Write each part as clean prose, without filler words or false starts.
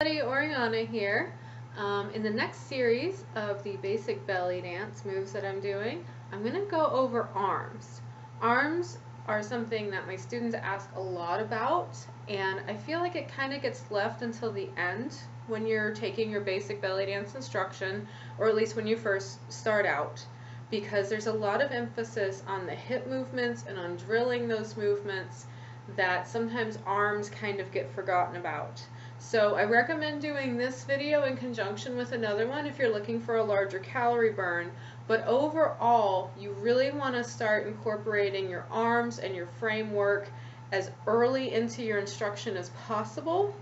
Oriana here. In the next series of the basic belly dance moves that I'm doing, I'm going to go over arms. Arms are something that my students ask a lot about, and I feel like it kind of gets left until the end when you're taking your basic belly dance instruction, or at least when you first start out, because there's a lot of emphasis on the hip movements and on drilling those movements that sometimes arms kind of get forgotten about. So I recommend doing this video in conjunction with another one if you're looking for a larger calorie burn, but overall you really want to start incorporating your arms and your framework as early into your instruction as possible,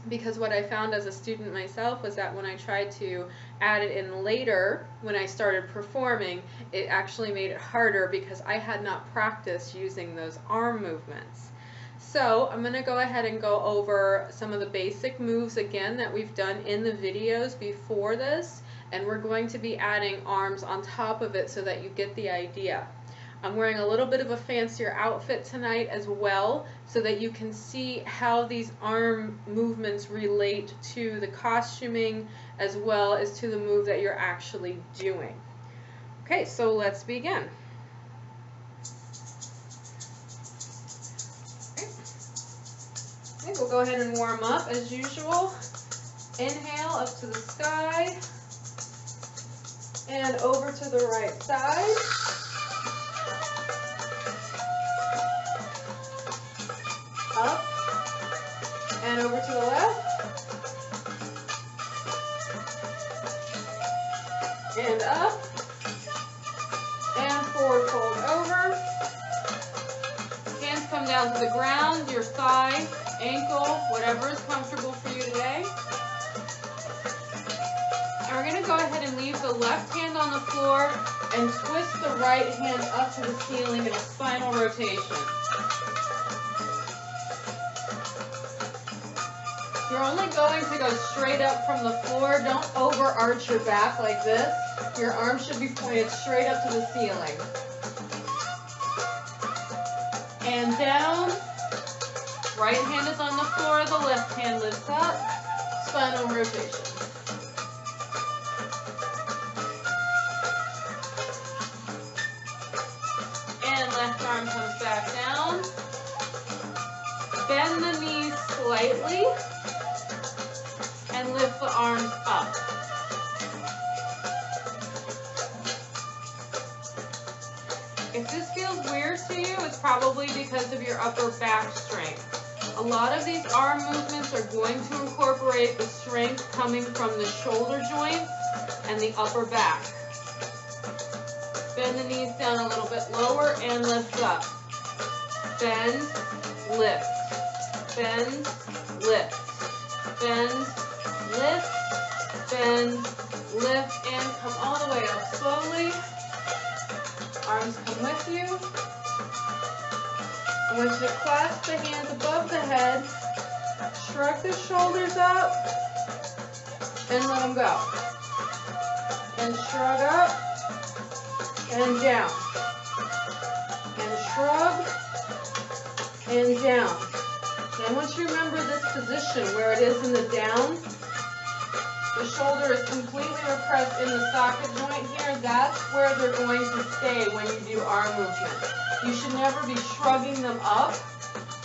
because what I found as a student myself was that when I tried to add it in later, when I started performing, it actually made it harder because I had not practiced using those arm movements. So I'm going to go ahead and go over some of the basic moves again that we've done in the videos before this, and we're going to be adding arms on top of it so that you get the idea. I'm wearing a little bit of a fancier outfit tonight as well so that you can see how these arm movements relate to the costuming as well as to the move that you're actually doing. Okay, so let's begin. Okay, we'll go ahead and warm up as usual. Inhale up to the sky and over to the right side. Up and over to the left, and up, and forward fold over. Hands come down to the ground, your thigh, ankle, whatever is comfortable for you today. And we're going to go ahead and leave the left hand on the floor and twist the right hand up to the ceiling in a spinal rotation. You're only going to go straight up from the floor. Don't overarch your back like this. Your arms should be pointed straight up to the ceiling. And down. Right hand is on the floor. The left hand lifts up. Spinal rotation. And left arm comes back down. Bend the knees slightly. And lift the arms up. If this feels weird to you, it's probably because of your upper back strength. A lot of these arm movements are going to incorporate the strength coming from the shoulder joints and the upper back. Bend the knees down a little bit lower and lift up. Bend, lift. Bend, lift. Bend, lift, bend, lift, and come all the way up slowly. Arms come with you. I want you to clasp the hands above the head, shrug the shoulders up, and let them go. And shrug up, and down. And shrug, and down. And I want you to remember this position where it is in the down. The shoulder is completely repressed in the socket joint here. That's where they're going to stay when you do arm movement. You should never be shrugging them up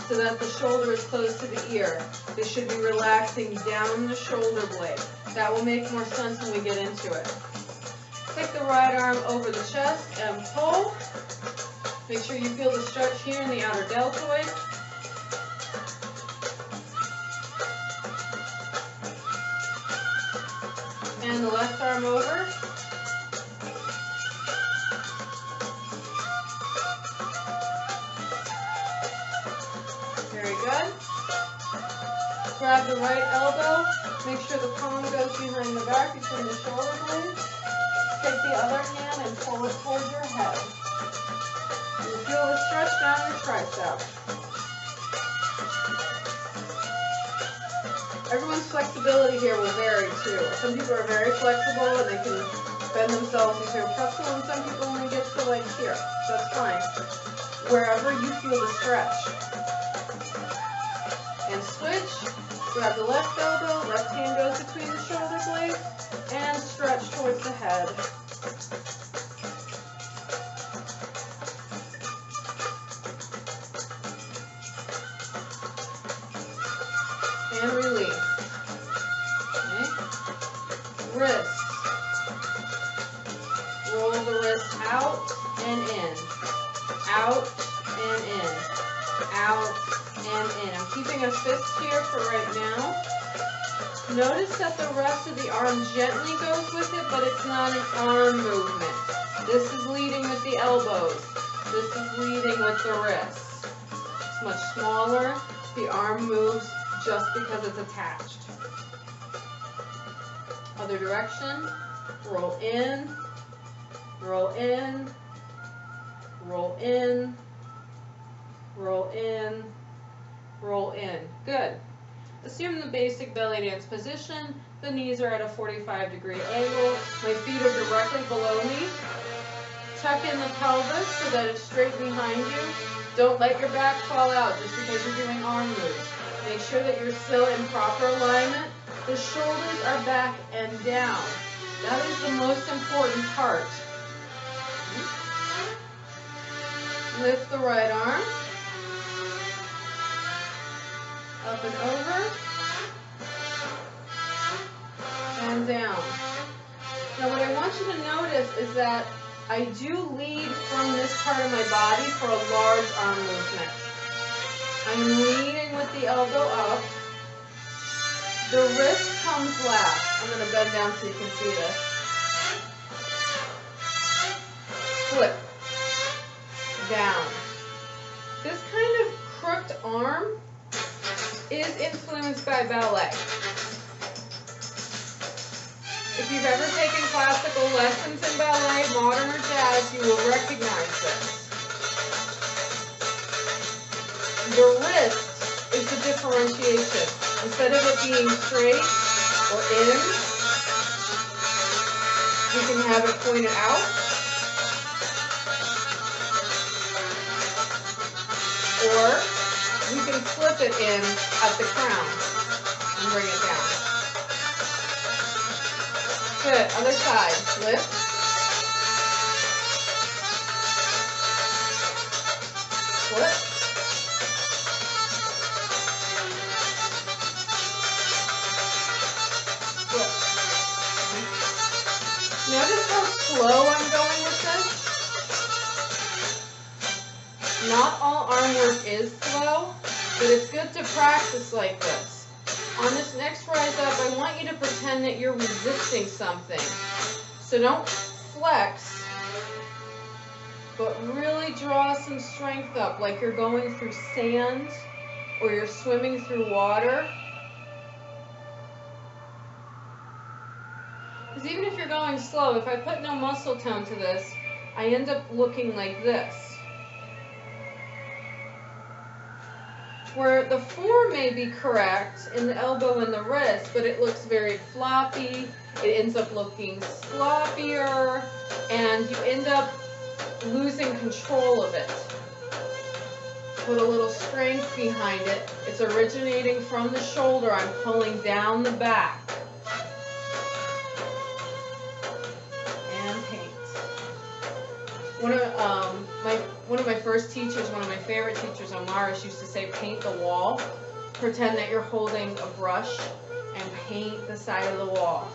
so that the shoulder is close to the ear. They should be relaxing down the shoulder blade. That will make more sense when we get into it. Take the right arm over the chest and pull. Make sure you feel the stretch here in the outer deltoid. And the left arm over. Very good. Grab the right elbow. Make sure the palm goes behind the back between the shoulder blades. Take the other hand and pull it towards your head. You feel the stretch down your tricep. Everyone's flexibility here will vary too. Some people are very flexible and they can bend themselves into a pretzel, and some people only get to like here. That's fine. Wherever you feel the stretch. And switch. Grab the left elbow, left hand goes between the shoulder blades, and stretch towards the head. And release. Okay. Wrist. Roll the wrist out and in. Out and in. Out and in. I'm keeping a fist here for right now. Notice that the rest of the arm gently goes with it, but it's not an arm movement. This is leading with the elbows. This is leading with the wrists. It's much smaller. The arm moves just because it's attached. Other direction. Roll in. Roll in. Roll in. Roll in. Roll in. Good. Assume the basic belly dance position. The knees are at a 45-degree angle. My feet are directly below me. Tuck in the pelvis so that it's straight behind you. Don't let your back fall out just because you're doing arm moves. Make sure that you're still in proper alignment. The shoulders are back and down. That is the most important part. Lift the right arm. Up and over. And down. Now what I want you to notice is that I do lead from this part of my body for a large arm movement. I'm leading with the elbow up. The wrist comes last. I'm going to bend down so you can see this. Flip. Down. This kind of crooked arm is influenced by ballet. If you've ever taken classical lessons in ballet, modern or jazz, you will recognize this. The wrist is the differentiation. Instead of it being straight or in, you can have it pointed out. Or you can flip it in at the crown and bring it down. Good. Other side. Lift. Flip. Flip. Notice how slow I'm going with this? Not all arm work is slow, but it's good to practice like this. On this next rise up, I want you to pretend that you're resisting something. So don't flex, but really draw some strength up, like you're going through sand or you're swimming through water. Because even if you're going slow, if I put no muscle tone to this, I end up looking like this. Where the form may be correct in the elbow and the wrist, but it looks very floppy, it ends up looking sloppier, and you end up losing control of it. Put a little strength behind it. It's originating from the shoulder. I'm pulling down the back. And paint. One of my first teachers, one of my favorite teachers, Omarish, used to say, paint the wall. Pretend that you're holding a brush and paint the side of the wall.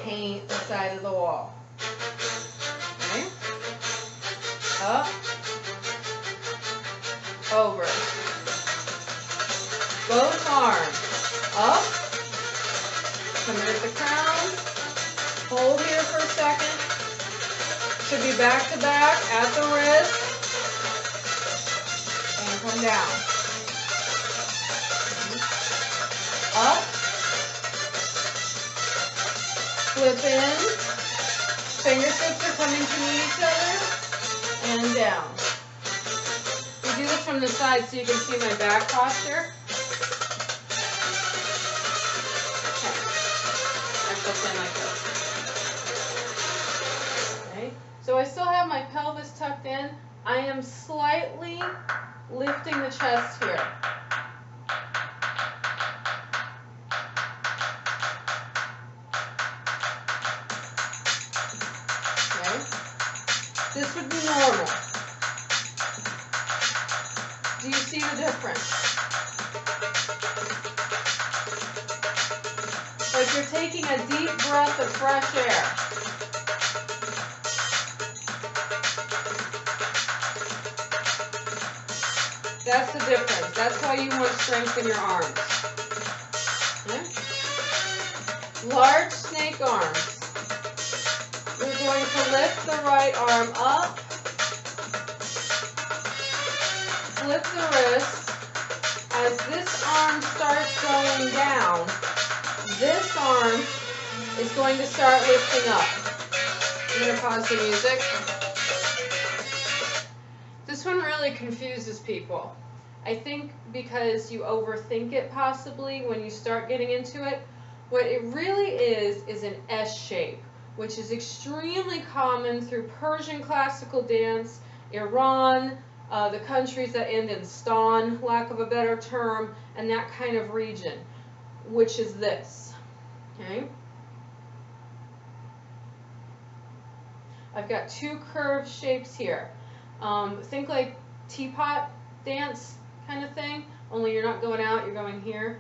Paint the side of the wall. Okay? Up. Over. Both arms. Up. Come in at the crown. Hold here for a second. Should be back to back at the wrist. And come down. Up. Flip in. Fingertips are coming to meet each other. And down. We do this from the side so you can see my back posture. Okay. I flip in like this. Okay. So I still have my pelvis tucked in. I am slightly lifting the chest here. this would be normal. Do you see the difference? Like you're taking a deep breath of fresh air. That's the difference. That's why you want strength in your arms. Okay? Large snake arms. We're going to lift the right arm up, flip the wrist. As this arm starts going down, this arm is going to start lifting up. I'm going to pause the music. This one really confuses people. I think because you overthink it possibly when you start getting into it. What it really is an S shape, which is extremely common through Persian classical dance, Iran, the countries that end in stan, lack of a better term, and that kind of region, which is this. Okay? I've got two curved shapes here. Think like teapot dance kind of thing, only you're not going out, you're going here.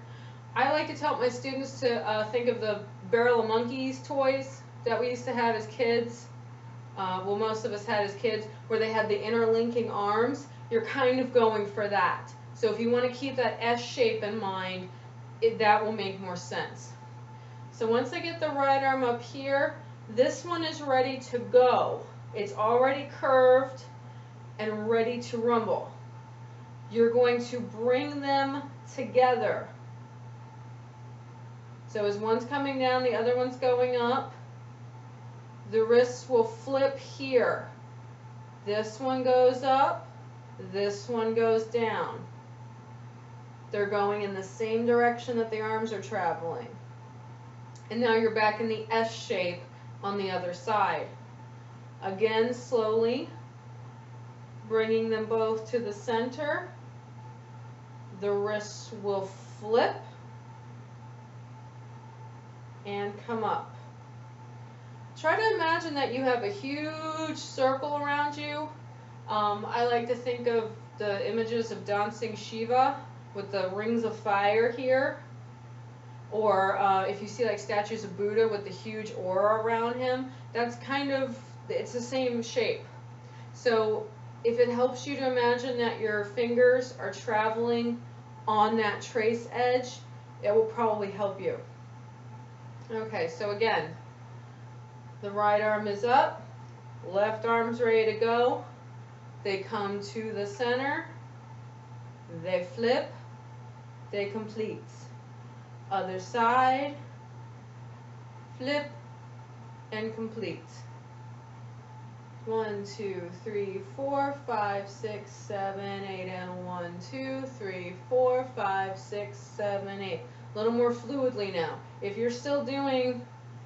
I like to tell my students to think of the Barrel of Monkeys toys that we used to have as kids. Well, most of us had as kids, where they had the interlinking arms. You're kind of going for that. So if you want to keep that S shape in mind, that will make more sense. So once I get the right arm up here, this one is ready to go. It's already curved and ready to rumble. You're going to bring them together. So as one's coming down, the other one's going up. The wrists will flip here. This one goes up, this one goes down. They're going in the same direction that the arms are traveling. And now you're back in the S shape on the other side. Again, slowly bringing them both to the center. The wrists will flip and come up. Try to imagine that you have a huge circle around you. I like to think of the images of dancing Shiva with the rings of fire here. Or if you see like statues of Buddha with the huge aura around him, that's kind of, it's the same shape. So if it helps you to imagine that your fingers are traveling on that trace edge, it will probably help you. Okay, so again, the right arm is up, left arm's ready to go. They come to the center, they flip, they complete. Other side, flip, and complete. 1, 2, 3, 4, 5, 6, 7, 8, and 1, 2, 3, 4, 5, 6, 7, 8. A little more fluidly now. If you're still doing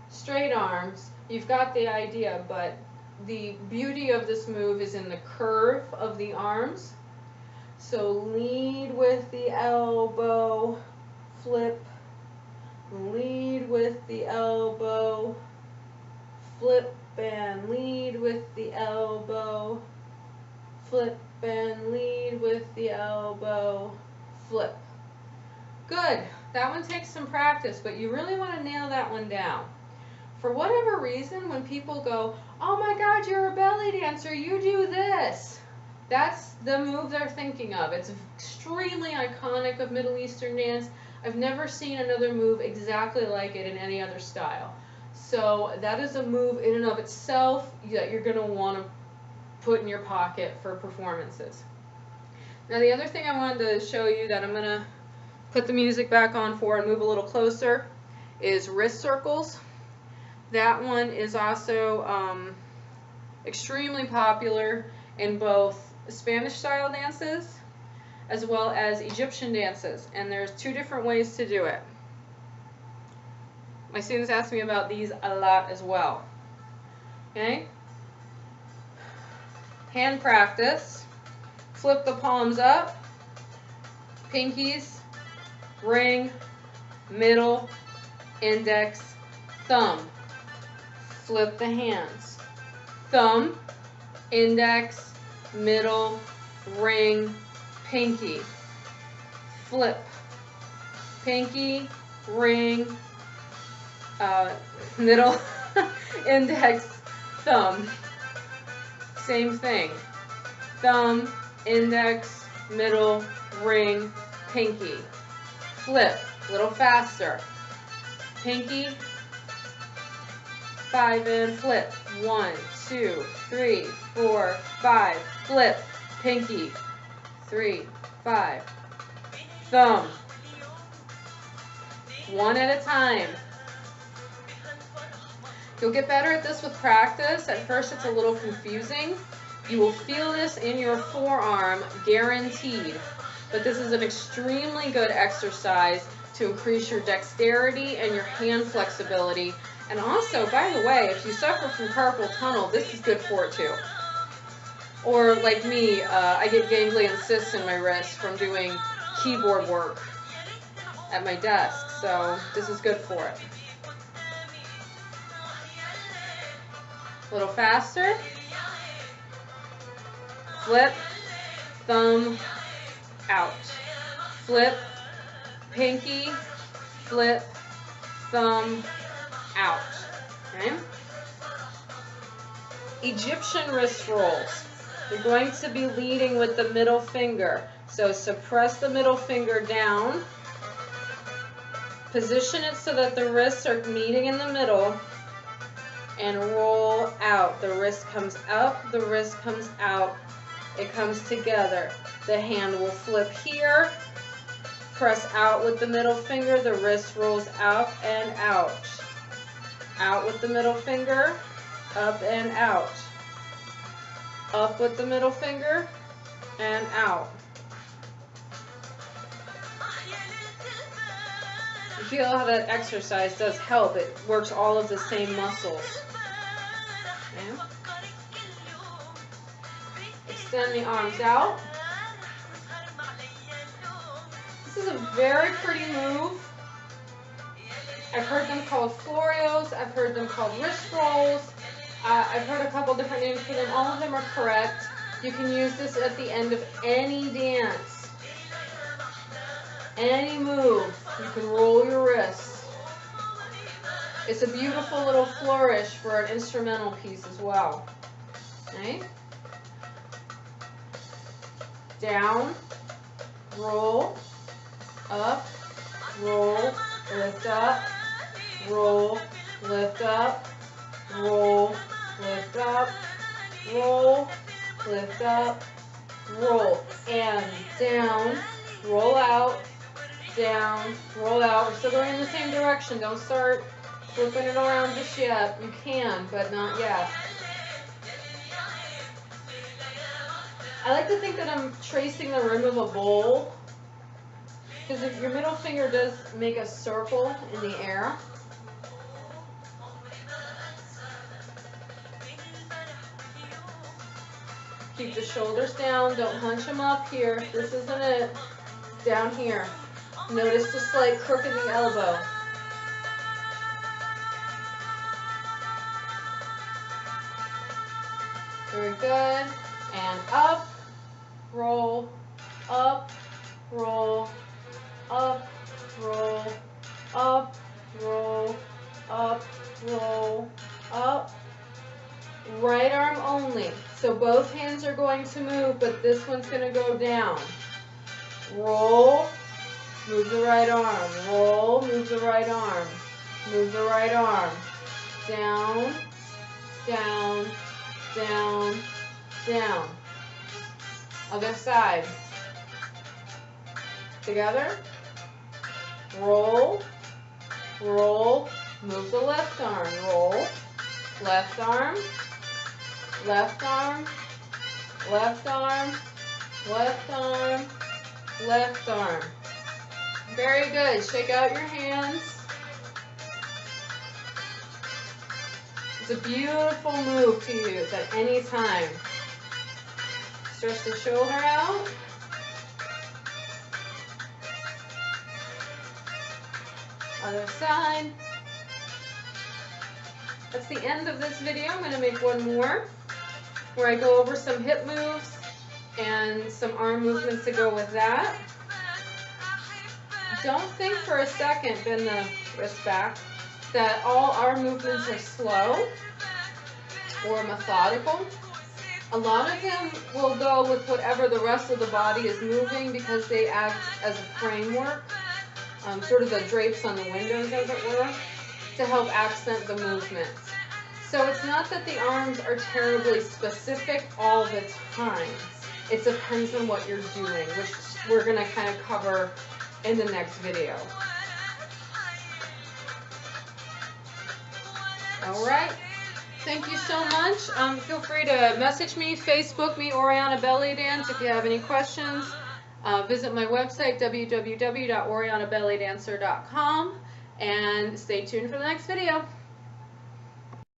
straight arms, you've got the idea, but the beauty of this move is in the curve of the arms. So lead with the elbow, flip, lead with the elbow, flip and lead with the elbow, flip and lead with the elbow, flip. Good. That one takes some practice, but you really want to nail that one down. For whatever reason, when people go, oh my God, you're a belly dancer, you do this. That's the move they're thinking of. It's extremely iconic of Middle Eastern dance. I've never seen another move exactly like it in any other style. So that is a move in and of itself that you're going to want to put in your pocket for performances. Now the other thing I wanted to show you that I'm going to put the music back on for and move a little closer is wrist circles. That one is also extremely popular in both Spanish style dances as well as Egyptian dances, and there's two different ways to do it. My students ask me about these a lot as well. Okay? Hand practice. Flip the palms up, pinkies, ring, middle, index, thumb. Flip the hands. Thumb, index, middle, ring, pinky. Flip, pinky, ring, middle, index, thumb. Same thing. Thumb, index, middle, ring, pinky. Flip, a little faster. Pinky, 5 and flip. 1, 2, 3, 4, 5. Flip, pinky, 3, 5. Thumb, 1 at a time. You'll get better at this with practice. At first it's a little confusing. You will feel this in your forearm, guaranteed. But this is an extremely good exercise to increase your dexterity and your hand flexibility. And also, by the way, if you suffer from carpal tunnel, this is good for it too. Or like me, I get ganglion cysts in my wrist from doing keyboard work at my desk, so this is good for it. A little faster. Flip, thumb, out. Flip, pinky, flip, thumb, out. Okay? Egyptian wrist rolls. You're going to be leading with the middle finger. So suppress the middle finger down. Position it so that the wrists are meeting in the middle. And roll out. The wrist comes up, the wrist comes out. It comes together. The hand will flip here. Press out with the middle finger. The wrist rolls out and out. Out with the middle finger. Up and out. Up with the middle finger and out. You feel how that exercise does help. It works all of the same muscles. Okay. Extend the arms out. This is a very pretty move. I've heard them called flourishes. I've heard them called wrist rolls. I've heard a couple different names for them. All of them are correct. You can use this at the end of any dance. Any move. You can roll your wrists. It's a beautiful little flourish for an instrumental piece as well. Okay? Down, roll, up, roll, lift up, roll, lift up, roll, lift up, roll, lift up, roll, and down, roll out, down, roll out. We're still going in the same direction. Don't start flipping it around just yet. You can, but not yet. I like to think that I'm tracing the rim of a bowl, because if your middle finger does make a circle in the air. Keep the shoulders down. Don't hunch them up here. This isn't it. Down here. Notice the slight crook in the elbow. Very good. And up, roll, up, roll, up, roll, up, roll, up, roll, up. Right arm only. So both hands are going to move, but this one's going to go down. Roll, move the right arm. Roll, move the right arm. Move the right arm. Down, down, down, down. Other side. Together. Roll, roll, move the left arm. Roll, left arm, left arm, left arm, left arm, left arm. Very good. Shake out your hands. It's a beautiful move to use at any time. Stretch the shoulder out. Other side. That's the end of this video. I'm going to make one more. where I go over some hip moves and some arm movements to go with that. Don't think for a second, bend the wrist back, that all arm movements are slow or methodical. A lot of them will go with whatever the rest of the body is moving because they act as a framework, sort of the drapes on the windows, as it were, to help accent the movements. So it's not that the arms are terribly specific all the time. It depends on what you're doing, which we're going to kind of cover in the next video. All right. Thank you so much. Feel free to message me, Facebook me, Oriana Bellydance, if you have any questions. Visit my website, www.orianabellydancer.com, and stay tuned for the next video.